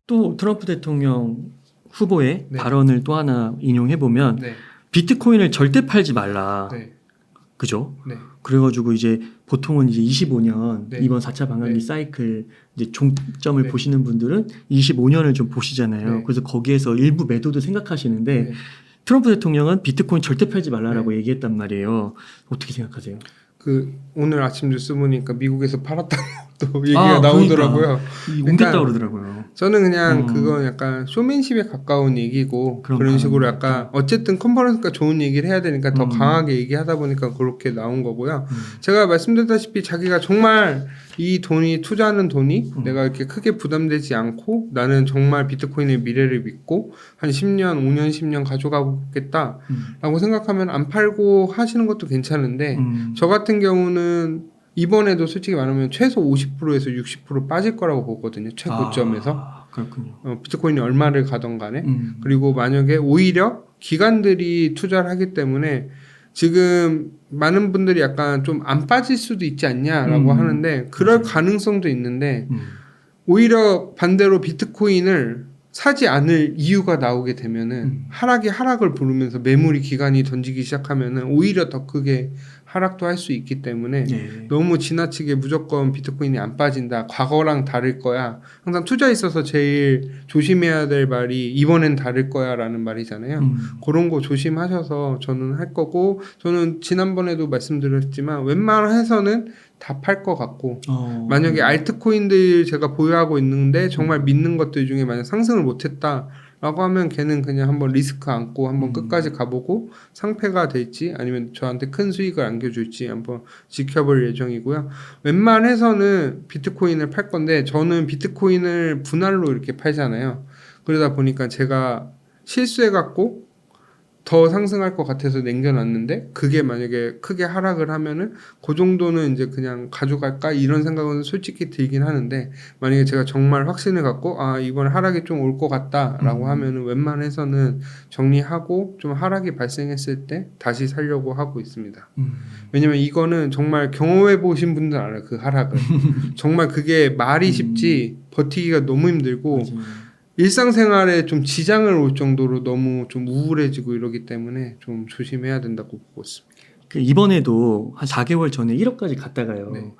또 트럼프 대통령 후보의 네. 발언을 또 하나 인용해보면 네. 비트코인을 절대 팔지 말라. 네. 그죠? 네. 그래가지고 이제 보통은 이제 25년 네. 이번 4차 반감기 네. 사이클 이제 종점을 네. 보시는 분들은 25년을 좀 보시잖아요. 네. 그래서 거기에서 일부 매도도 생각하시는데 네. 트럼프 대통령은 비트코인 절대 팔지 말라라고 네. 얘기했단 말이에요. 어떻게 생각하세요? 오늘 아침 뉴스 보니까 미국에서 팔았다고 또 얘기가 나오더라고요. 옮겼다 그러더라고요. 저는 그냥 그건 약간 쇼맨십에 가까운 얘기고 그런 식으로 약간 어쨌든 컨퍼런스가 좋은 얘기를 해야 되니까 더 강하게 얘기하다 보니까 그렇게 나온 거고요. 제가 말씀드렸다시피 자기가 정말 이 돈이 투자하는 돈이 내가 이렇게 크게 부담되지 않고 나는 정말 비트코인의 미래를 믿고 한 10년, 5년, 10년 가져가겠다라고 생각하면 안 팔고 하시는 것도 괜찮은데 저 같은 경우는 이번에도 솔직히 말하면 최소 50%에서 60% 빠질 거라고 보거든요. 최고점에서. 그렇군요. 비트코인이 얼마를 가던 간에. 그리고 만약에 오히려 기관들이 투자를 하기 때문에 지금 많은 분들이 약간 좀 안 빠질 수도 있지 않냐라고 하는데 그럴 가능성도 있는데 오히려 반대로 비트코인을 사지 않을 이유가 나오게 되면은 하락이 하락을 부르면서 매물이 기관이 던지기 시작하면은 오히려 더 크게 하락도 할 수 있기 때문에 너무 지나치게 무조건 비트코인이 안 빠진다. 과거랑 다를 거야. 항상 투자에 있어서 제일 조심해야 될 말이 이번엔 다를 거야 라는 말이잖아요. 그런 거 조심하셔서 저는 할 거고 저는 지난번에도 말씀드렸지만 웬만해서는 다 팔 것 같고 만약에 알트코인들 제가 보유하고 있는데 정말 믿는 것들 중에 만약 상승을 못했다 라고 하면 걔는 그냥 한번 리스크 안고 한번 끝까지 가보고 상패가 될지 아니면 저한테 큰 수익을 안겨줄지 한번 지켜볼 예정이고요. 웬만해서는 비트코인을 팔 건데 저는 비트코인을 분할로 이렇게 팔잖아요. 그러다 보니까 제가 실수해갖고 더 상승할 것 같아서 남겨놨는데 그게 만약에 크게 하락을 하면은 그 정도는 이제 그냥 가져갈까 이런 생각은 솔직히 들긴 하는데 만약에 제가 정말 확신을 갖고 이번 하락이 좀 올 것 같다라고 하면은 웬만해서는 정리하고 좀 하락이 발생했을 때 다시 살려고 하고 있습니다. 왜냐면 이거는 정말 경험해 보신 분들 알아요. 그 하락을 정말 그게 말이 쉽지 버티기가 너무 힘들고 맞아요. 일상생활에 좀 지장을 올 정도로 너무 좀 우울해지고 이러기 때문에 좀 조심해야 된다고 보고 있습니다. 이번에도 한 4개월 전에 1억까지 갔다가요. 네.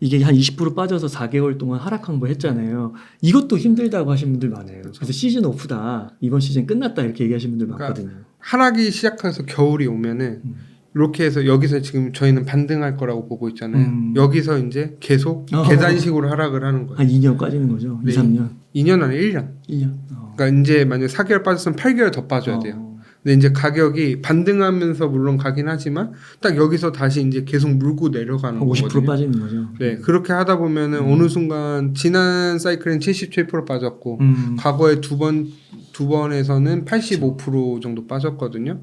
이게 한 20% 빠져서 4개월 동안 하락 항보 했잖아요. 이것도 힘들다고 하시는 분들 많아요. 그렇죠. 그래서 시즌 오프다. 이번 시즌 끝났다. 이렇게 얘기하시는 분들 많거든요. 하락이 시작해서 겨울이 오면은 이렇게 해서 여기서 지금 저희는 반등할 거라고 보고 있잖아요. 여기서 이제 계속 계단식으로 하락을 하는 거예요. 한 2년 빠지는 거죠? 네. 2, 3년? 2년 아니라 1년. 1년? 그러니까 이제 만약에 4개월 빠졌으면 8개월 더 빠져야 돼요. 근데 이제 가격이 반등하면서 물론 가긴 하지만 딱 여기서 다시 이제 계속 물고 내려가는 50% 거거든요. 빠지는 거죠? 네, 그렇게 하다 보면은 어느 순간 지난 사이클은 77% 빠졌고 과거에 두 번에서는 85% 정도 빠졌거든요.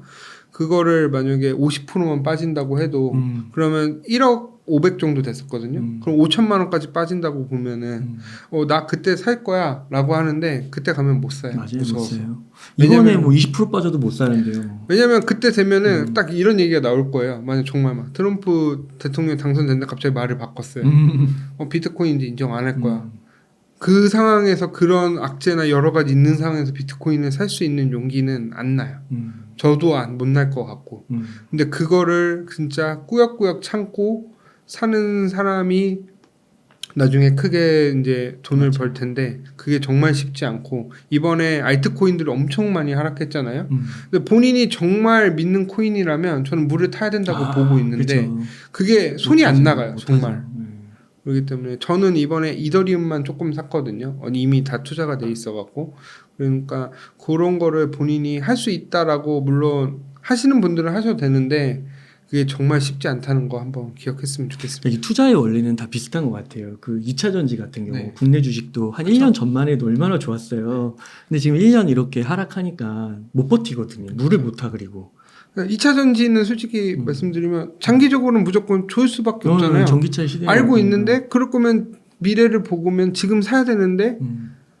그거를 만약에 50%만 빠진다고 해도 그러면 1억 500 정도 됐었거든요. 그럼 5천만 원까지 빠진다고 보면은 나 그때 살 거야 라고 하는데 그때 가면 못 사요. 맞아요. 무서워서. 못 사요. 이번에 뭐 20% 빠져도 못 사는데요. 왜냐면 그때 되면은 딱 이런 얘기가 나올 거예요. 만약 정말 막 트럼프 대통령 당선됐는데 갑자기 말을 바꿨어요. 비트코인인지 인정 안 할 거야. 그 상황에서 그런 악재나 여러 가지 있는 상황에서 비트코인을 살 수 있는 용기는 안 나요. 저도 못 날 것 같고. 근데 그거를 진짜 꾸역꾸역 참고 사는 사람이 나중에 크게 이제 돈을 벌 텐데 그게 정말 쉽지 않고 이번에 알트코인들이 엄청 많이 하락했잖아요. 근데 본인이 정말 믿는 코인이라면 저는 물을 타야 된다고 보고 있는데 그렇죠. 그게 손이 안 나가요. 못하죠. 정말. 그렇기 때문에 저는 이번에 이더리움만 조금 샀거든요. 이미 다 투자가 돼 있어갖고 그러니까 그런 거를 본인이 할 수 있다라고 물론 하시는 분들은 하셔도 되는데 그게 정말 쉽지 않다는 거 한번 기억했으면 좋겠습니다. 이 투자의 원리는 다 비슷한 것 같아요. 그 2차 전지 같은 경우 네. 국내 주식도 한 1년 전만 해도 얼마나 좋았어요. 근데 지금 1년 이렇게 하락하니까 못 버티거든요. 물을 못 타 그리고. 2차 전지는 솔직히 말씀드리면 장기적으로는 무조건 좋을 수밖에 없잖아요. 전기차 시대 알고 있는데 그럴 거면 미래를 보고면 지금 사야 되는데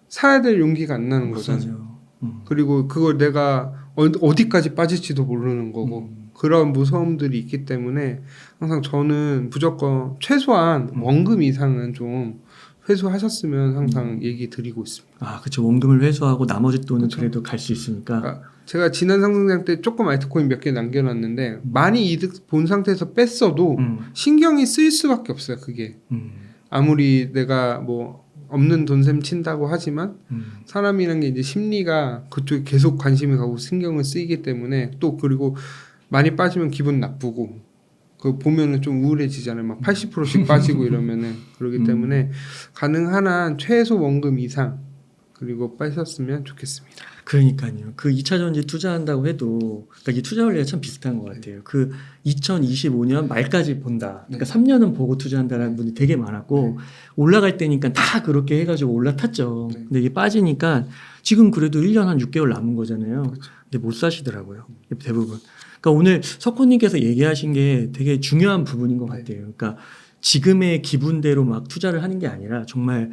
사야 될 용기가 안 나는 거잖아요. 그리고 그걸 내가 어디까지 빠질지도 모르는 거고 그런 무서움들이 있기 때문에 항상 저는 무조건 최소한 원금 이상은 좀 회수하셨으면 항상 얘기 드리고 있습니다. 아, 그렇죠. 원금을 회수하고 나머지 돈은 그래도 갈 수 있으니까. 그러니까 제가 지난 상승장 때 조금 알트코인 몇 개 남겨놨는데 많이 이득 본 상태에서 뺐어도 신경이 쓰일 수밖에 없어요. 그게 아무리 내가 뭐 없는 돈셈 친다고 하지만 사람이란 게 이제 심리가 그쪽에 계속 관심이 가고 신경을 쓰이기 때문에 또 그리고 많이 빠지면 기분 나쁘고 그 보면은 좀 우울해지잖아요. 막 80%씩 빠지고 이러면은 그러기 때문에 가능한 한 최소 원금 이상 그리고 빠셨으면 좋겠습니다. 그러니까요. 그 2차 전지 투자한다고 해도 그러니까 이 투자 원리가 참 비슷한 것 같아요. 그 2025년 말까지 본다. 그러니까 3년은 보고 투자한다라는 분이 되게 많았고 올라갈 때니까 다 그렇게 해가지고 올라탔죠. 근데 이게 빠지니까 지금 그래도 1년 한 6개월 남은 거잖아요. 근데 못 사시더라고요. 대부분. 그러니까 오늘 석호님께서 얘기하신 게 되게 중요한 부분인 것 같아요. 그러니까 지금의 기분대로 막 투자를 하는 게 아니라 정말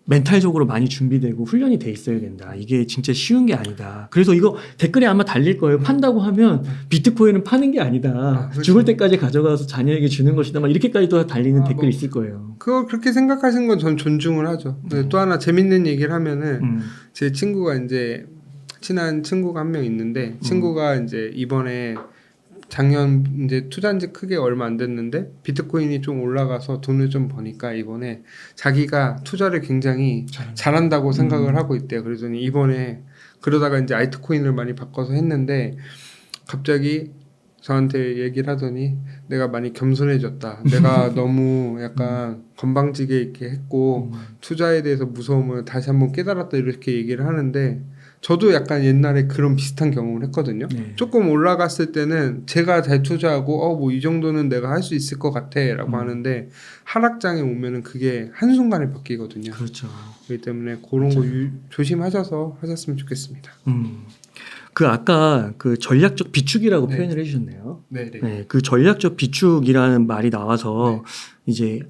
멘탈적으로 많이 준비되고 훈련이 돼 있어야 된다. 이게 진짜 쉬운 게 아니다. 그래서 이거 댓글에 아마 달릴 거예요. 판다고 하면 비트코인은 파는 게 아니다. 그렇죠. 죽을 때까지 가져가서 자녀에게 주는 것이다. 막 이렇게까지도 달리는 댓글이 있을 거예요. 그거 그렇게 생각하신 건 전 존중을 하죠. 근데 또 하나 재밌는 얘기를 하면은 제 친구가 이제 친한 친구가 한 명 있는데 친구가 이제 이번에 작년 이제 투자한 지 크게 얼마 안 됐는데 비트코인이 좀 올라가서 돈을 좀 버니까 이번에 자기가 투자를 굉장히 잘한다고 생각을 하고 있대요. 그러더니 이번에 그러다가 이제 알트코인을 많이 바꿔서 했는데 갑자기 저한테 얘기를 하더니 내가 많이 겸손해졌다. 내가 너무 약간 건방지게 이렇게 했고 투자에 대해서 무서움을 다시 한번 깨달았다 이렇게 얘기를 하는데 저도 약간 옛날에 그런 비슷한 경험을 했거든요. 조금 올라갔을 때는 제가 잘 투자하고 뭐 이 정도는 내가 할 수 있을 것 같아 라고 하는데 하락장에 오면은 그게 한순간에 바뀌거든요. 그렇죠. 그렇기 때문에 그런 거 조심하셔서 하셨으면 좋겠습니다. 그 아까 그 전략적 비축이라고 표현을 해주셨네요. 네, 그 전략적 비축이라는 말이 나와서 이제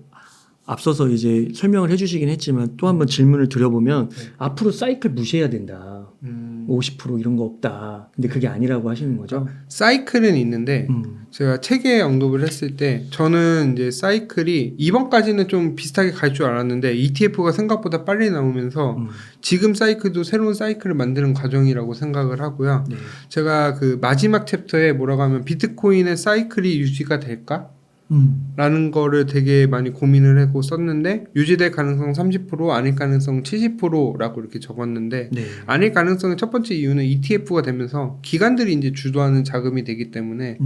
앞서서 이제 설명을 해주시긴 했지만 또 한번 질문을 드려보면 앞으로 사이클 무시해야 된다. 50% 이런 거 없다. 근데 그게 아니라고 하시는 거죠? 사이클은 있는데 제가 책에 언급을 했을 때 저는 이제 사이클이 이번까지는 좀 비슷하게 갈 줄 알았는데 ETF가 생각보다 빨리 나오면서 지금 사이클도 새로운 사이클을 만드는 과정이라고 생각을 하고요. 제가 그 마지막 챕터에 뭐라고 하면 비트코인의 사이클이 유지가 될까? 라는 거를 되게 많이 고민을 하고 썼는데 유지될 가능성 30% 아닐 가능성 70%라고 이렇게 적었는데 아닐 가능성의 첫 번째 이유는 ETF가 되면서 기관들이 이제 주도하는 자금이 되기 때문에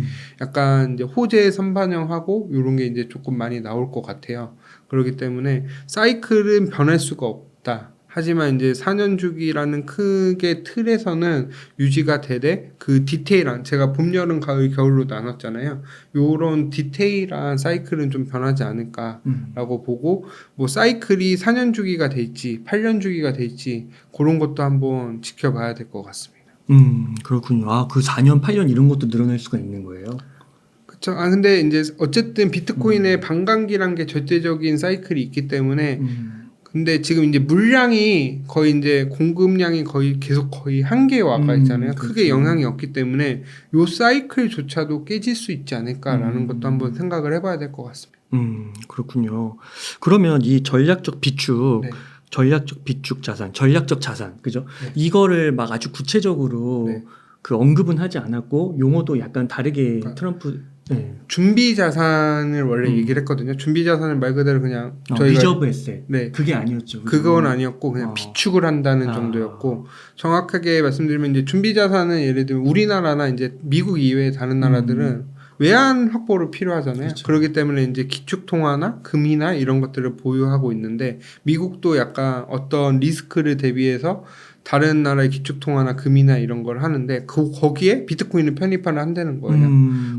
약간 이제 호재 선반영하고 이런 게 이제 조금 많이 나올 것 같아요. 그렇기 때문에 사이클은 변할 수가 없다. 하지만 이제 4년 주기라는 크게 틀에서는 유지가 되되 그 디테일한 제가 봄, 여름, 가을, 겨울로 나눴잖아요. 요런 디테일한 사이클은 좀 변하지 않을까라고 보고 뭐 사이클이 4년 주기가 될지 8년 주기가 될지 그런 것도 한번 지켜봐야 될 것 같습니다. 그렇군요. 아, 그 4년, 8년 이런 것도 늘어날 수가 있는 거예요? 그렇죠. 아 근데 이제 어쨌든 비트코인의 반감기란 게 절대적인 사이클이 있기 때문에 근데 지금 이제 물량이 거의 이제 공급량이 거의 계속 거의 한계에 와가 있잖아요. 크게 영향이 없기 때문에 요 사이클조차도 깨질 수 있지 않을까라는 것도 한번 생각을 해봐야 될 것 같습니다. 그렇군요. 그러면 이 전략적 비축, 전략적 비축 자산, 전략적 자산, 그죠? 이거를 막 아주 구체적으로 그 언급은 하지 않았고 용어도 약간 다르게 트럼프 준비 자산을 원래 얘기를 했거든요. 준비 자산은 말 그대로 그냥 저희가 리저브 에셋. 그게 아니었죠. 그죠? 그건 아니었고 그냥 비축을 한다는 정도였고 정확하게 말씀드리면 이제 준비 자산은 예를 들면 우리나라나 이제 미국 이외의 다른 나라들은 외환 확보를 필요하잖아요. 그렇죠. 그렇기 때문에 이제 기축통화나 금이나 이런 것들을 보유하고 있는데 미국도 약간 어떤 리스크를 대비해서 다른 나라의 기축통화나 금이나 이런 걸 하는데 거기에 비트코인을 편입하는 한다는 거예요.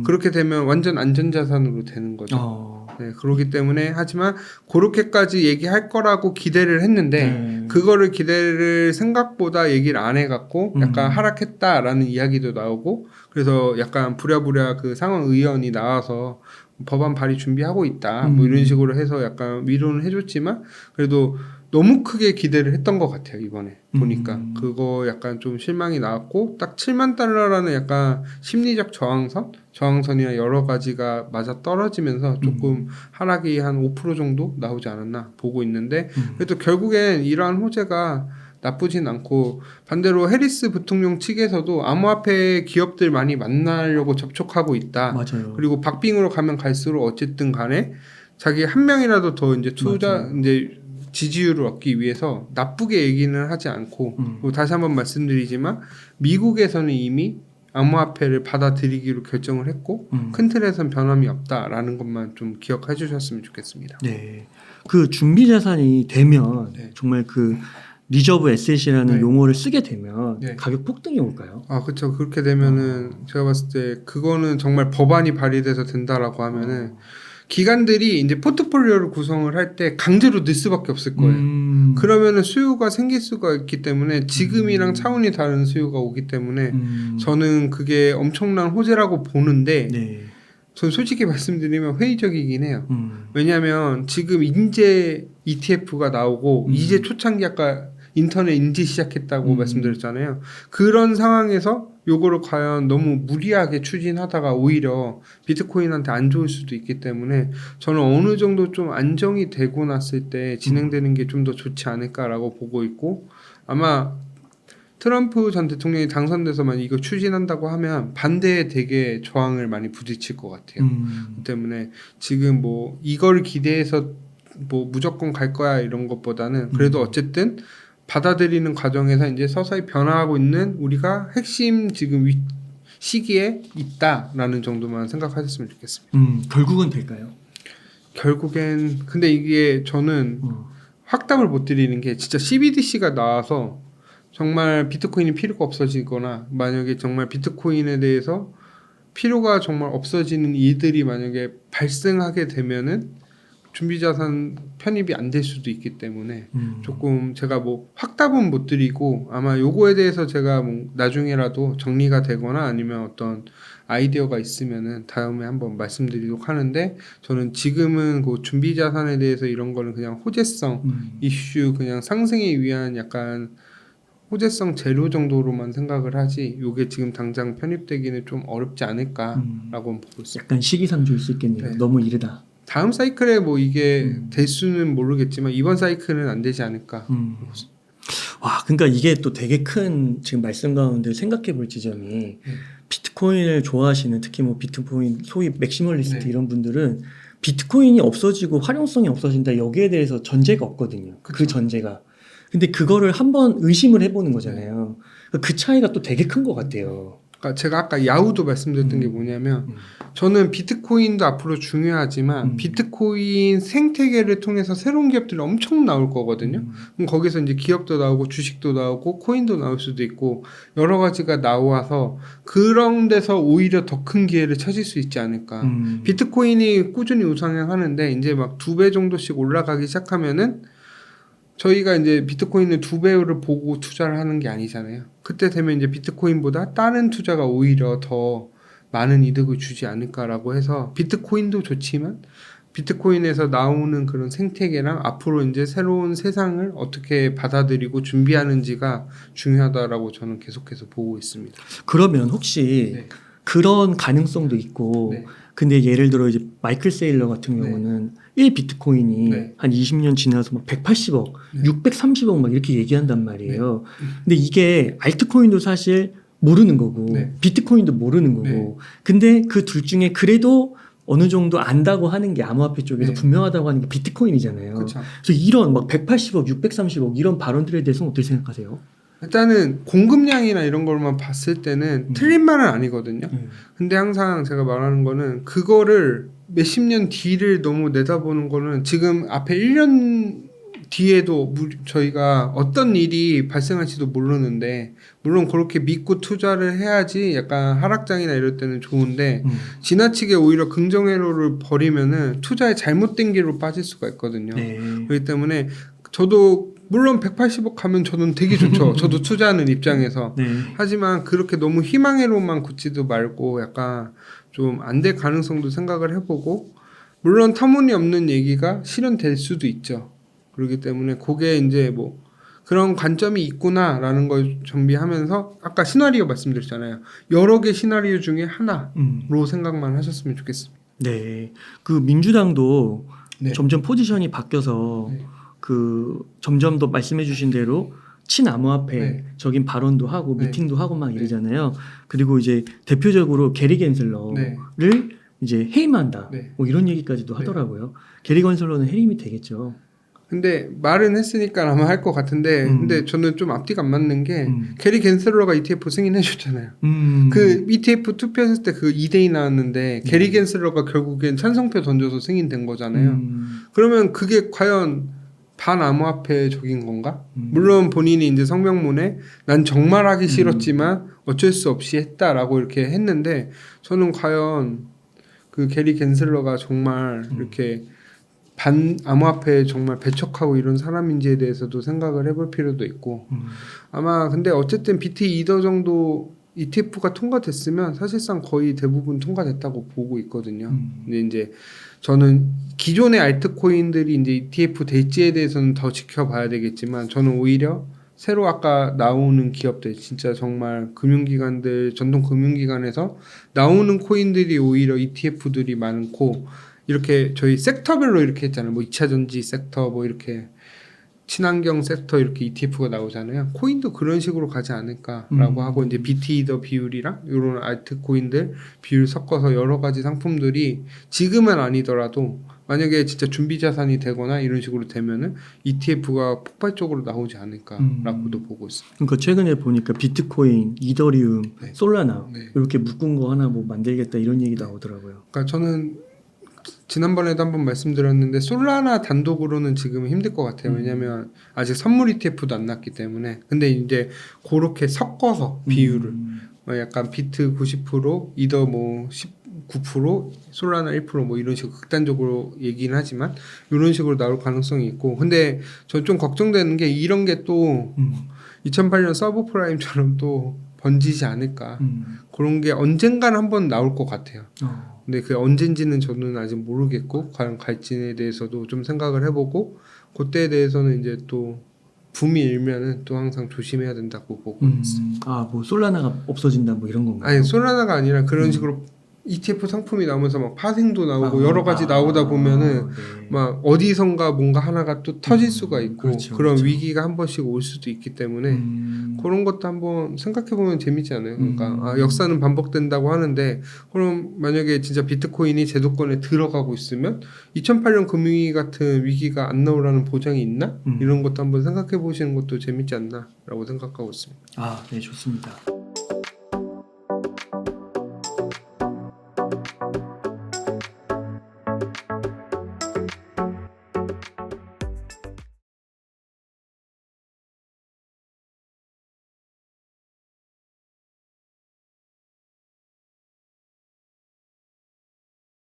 그렇게 되면 완전 안전자산으로 되는 거죠. 네, 그렇기 때문에 하지만 그렇게까지 얘기할 거라고 기대를 했는데 그거를 기대를 생각보다 얘기를 안 해갖고 약간 하락했다라는 이야기도 나오고 그래서 약간 부랴부랴 그 상원의원이 나와서 법안 발의 준비하고 있다 뭐 이런 식으로 해서 약간 위로는 해줬지만 그래도 너무 크게 기대를 했던 것 같아요. 이번에 보니까 그거 약간 좀 실망이 나왔고 딱 7만 달러라는 약간 심리적 저항선이나 여러 가지가 맞아 떨어지면서 조금 하락이 한 5% 정도 나오지 않았나 보고 있는데 그래도 결국엔 이러한 호재가 나쁘진 않고 반대로 해리스 부통령 측에서도 암호화폐 기업들 많이 만나려고 접촉하고 있다. 맞아요. 그리고 박빙으로 가면 갈수록 어쨌든 간에 자기 한 명이라도 더 이제 맞아요. 이제 지지율을 얻기 위해서 나쁘게 얘기는 하지 않고 그리고 다시 한번 말씀드리지만 미국에서는 이미 암호화폐를 받아들이기로 결정을 했고 큰 틀에선 변함이 없다라는 것만 좀 기억해 주셨으면 좋겠습니다. 네. 그 준비 자산이 되면 네. 정말 그 리저브 에셋이라는 네. 용어를 쓰게 되면 네. 가격 폭등이 올까요? 아, 그렇죠. 그렇게 되면은 제가 봤을 때 그거는 정말 법안이 발의돼서 된다라고 하면은 기관들이 이제 포트폴리오를 구성을 할 때 강제로 넣을 수밖에 없을 거예요. 그러면은 수요가 생길 수가 있기 때문에 지금이랑 차원이 다른 수요가 오기 때문에 저는 그게 엄청난 호재라고 보는데 네. 전 솔직히 말씀드리면 회의적이긴 해요. 왜냐하면 지금 인재 ETF가 나오고 이제 초창기 아까 인터넷 인지 시작했다고 말씀드렸잖아요. 그런 상황에서 요거를 과연 너무 무리하게 추진하다가 오히려 비트코인한테 안 좋을 수도 있기 때문에 저는 어느 정도 좀 안정이 되고 났을 때 진행되는 게 좀 더 좋지 않을까라고 보고 있고 아마 트럼프 전 대통령이 당선돼서만 이거 추진한다고 하면 반대에 되게 저항을 많이 부딪힐 것 같아요. 그 때문에 지금 뭐 이걸 기대해서 뭐 무조건 갈 거야 이런 것보다는 그래도 어쨌든 받아들이는 과정에서 이제 서서히 변화하고 있는 우리가 핵심 지금 시기에 있다라는 정도만 생각하셨으면 좋겠습니다. 결국은 될까요? 결국엔 근데 이게 저는 확답을 못 드리는 게 진짜 CBDC가 나와서 정말 비트코인이 필요가 없어지거나 만약에 정말 비트코인에 대해서 필요가 정말 없어지는 일들이 만약에 발생하게 되면은 준비자산 편입이 안 될 수도 있기 때문에 조금 제가 뭐 확답은 못 드리고 아마 요거에 대해서 제가 뭐 나중에라도 정리가 되거나 아니면 어떤 아이디어가 있으면은 다음에 한번 말씀드리도록 하는데 저는 지금은 그 준비자산에 대해서 이런 거는 그냥 호재성 이슈 그냥 상승에 위한 약간 호재성 재료 정도로만 생각을 하지 요게 지금 당장 편입되기는 좀 어렵지 않을까라고 보고 있습니다. 약간 시기상조일 수 있겠네요. 네. 너무 이르다. 다음 사이클에 뭐 이게 될 수는 모르겠지만 이번 사이클은 안 되지 않을까. 와, 그러니까 이게 또 되게 큰 지금 말씀 가운데 생각해 볼 지점이 비트코인을 좋아하시는 특히 뭐 비트코인 소위 맥시멀리스트 네. 이런 분들은 비트코인이 없어지고 활용성이 없어진다 여기에 대해서 전제가 없거든요. 그 그쵸. 전제가. 근데 그거를 한번 의심을 해보는 거잖아요. 그 차이가 또 되게 큰 것 같아요. 그러니까 제가 아까 야후도 말씀드렸던 게 뭐냐면 저는 비트코인도 앞으로 중요하지만 비트코인 생태계를 통해서 새로운 기업들이 엄청 나올 거거든요. 그럼 거기서 이제 기업도 나오고 주식도 나오고 코인도 나올 수도 있고 여러 가지가 나와서 그런 데서 오히려 더 큰 기회를 찾을 수 있지 않을까. 비트코인이 꾸준히 우상향하는데 이제 막 2배 정도씩 올라가기 시작하면은 저희가 이제 비트코인을 2배를 보고 투자를 하는 게 아니잖아요. 그때 되면 이제 비트코인보다 다른 투자가 오히려 더 많은 이득을 주지 않을까라고 해서 비트코인도 좋지만 비트코인에서 나오는 그런 생태계랑 앞으로 이제 새로운 세상을 어떻게 받아들이고 준비하는지가 중요하다라고 저는 계속해서 보고 있습니다. 그러면 혹시 네. 그런 가능성도 있고 네. 근데 예를 들어 이제 마이클 세일러 같은 경우는 1 비트코인이 네. 한 20년 지나서 막 180억, 630억 막 이렇게 얘기한단 말이에요. 근데 이게 알트코인도 사실 모르는 거고 비트코인도 모르는 거고 근데 그 둘 중에 그래도 어느 정도 안다고 하는 게 암호화폐 쪽에서 분명하다고 하는 게 비트코인이잖아요. 그쵸. 그래서 이런 막 180억, 630억 이런 발언들에 대해서는 어떻게 생각하세요? 일단은 공급량이나 이런 걸만 봤을 때는 틀린 말은 아니거든요. 근데 항상 제가 말하는 거는 그거를 몇십 년 뒤를 너무 내다보는 거는 지금 앞에 1년 뒤에도 저희가 어떤 일이 발생할지도 모르는데 물론 그렇게 믿고 투자를 해야지 약간 하락장이나 이럴 때는 좋은데 지나치게 오히려 긍정회로를 버리면은 투자에 잘못된 길로 빠질 수가 있거든요. 그렇기 때문에 저도 물론 180억 가면 저는 되게 좋죠. 저도 투자하는 입장에서. 하지만 그렇게 너무 희망회로만 굳지도 말고 약간 좀 안 될 가능성도 생각을 해보고 물론 터무니없는 얘기가 실현될 수도 있죠. 그렇기 때문에 그게 이제 뭐 그런 관점이 있구나라는 걸 정비하면서 아까 시나리오 말씀드렸잖아요. 여러 개 시나리오 중에 하나로 생각만 하셨으면 좋겠습니다. 네. 그 민주당도 네. 점점 포지션이 바뀌어서 네. 그 점점 더 말씀해주신 대로 친암호화폐적인 발언도 하고 네. 미팅도 하고 막 이러잖아요. 그리고 이제 대표적으로 게리 갠슬러를 네. 이제 해임한다. 네. 뭐 이런 얘기까지도 네. 하더라고요. 게리 갠슬러는 해임이 되겠죠. 근데 말은 했으니까 아마 할 것 같은데 근데 저는 좀 앞뒤가 안 맞는 게 게리 갠슬러가 ETF 승인해 줬잖아요. 그 ETF 투표했을 때 그 2대2 나왔는데 게리 갠슬러가 결국엔 찬성표 던져서 승인된 거잖아요. 그러면 그게 과연 반암호화폐적인 건가? 물론 본인이 이제 성명문에 난 정말 하기 싫었지만 어쩔 수 없이 했다라고 이렇게 했는데 저는 과연 그 게리 갠슬러가 정말 이렇게 반암호화폐에 정말 배척하고 이런 사람인지에 대해서도 생각을 해볼 필요도 있고 아마 근데 어쨌든 BT 이더 정도 ETF가 통과됐으면 사실상 거의 대부분 통과됐다고 보고 있거든요. 근데 이제 저는 기존의 알트코인들이 이제 ETF 될지에 대해서는 더 지켜봐야 되겠지만 저는 오히려 새로 아까 나오는 기업들 진짜 정말 금융기관들 전통 금융기관에서 나오는 코인들이 오히려 ETF들이 많고 이렇게 저희 섹터별로 이렇게 했잖아요. 뭐 2차전지 섹터 뭐 이렇게 친환경 섹터 이렇게 ETF가 나오잖아요. 코인도 그런 식으로 가지 않을까라고 하고 이제 BT 더 비율이랑 이런 알트 코인들 비율 섞어서 여러 가지 상품들이 지금은 아니더라도 만약에 진짜 준비 자산이 되거나 이런 식으로 되면은 ETF가 폭발적으로 나오지 않을까라고도 보고 있습니다. 그러니까 최근에 보니까 비트코인, 이더리움, 네. 솔라나 네. 이렇게 묶은 거 하나 뭐 만들겠다 이런 얘기 나오더라고요. 그러니까 저는 지난번에도 한번 말씀드렸는데 솔라나 단독으로는 지금 힘들 것 같아요. 왜냐하면 아직 선물 ETF도 안 났기 때문에. 근데 이제 그렇게 섞어서 비율을 약간 비트 90%, 이더 뭐 19%, 솔라나 1% 뭐 이런 식으로 극단적으로 얘기는 하지만 이런 식으로 나올 가능성이 있고. 근데 저 좀 걱정되는 게 이런 게 또 2008년 서브프라임처럼 또 번지지 않을까. 그런 게 언젠간 한번 나올 것 같아요. 근데 그 언젠지는 저는 아직 모르겠고 과연 갈지에 대해서도 좀 생각을 해보고 그때에 대해서는 이제 또 붐이 일면은 또 항상 조심해야 된다고 보고 있습니다. 아, 뭐 솔라나가 없어진다 뭐 이런 건가요? 아니 솔라나가 아니라 그런 식으로 ETF 상품이 나오면서 막 파생도 나오고 여러 가지 나오다 보면은 네. 막 어디선가 뭔가 하나가 또 터질 수가 있고 그렇죠, 그런 그렇죠. 위기가 한 번씩 올 수도 있기 때문에 그런 것도 한번 생각해 보면 재밌지 않아요? 그러니까 아, 역사는 반복된다고 하는데 그럼 만약에 진짜 비트코인이 제도권에 들어가고 있으면 2008년 금융위기 같은 위기가 안 나오라는 보장이 있나? 이런 것도 한번 생각해 보시는 것도 재밌지 않나라고 생각하고 있습니다. 아, 네, 좋습니다.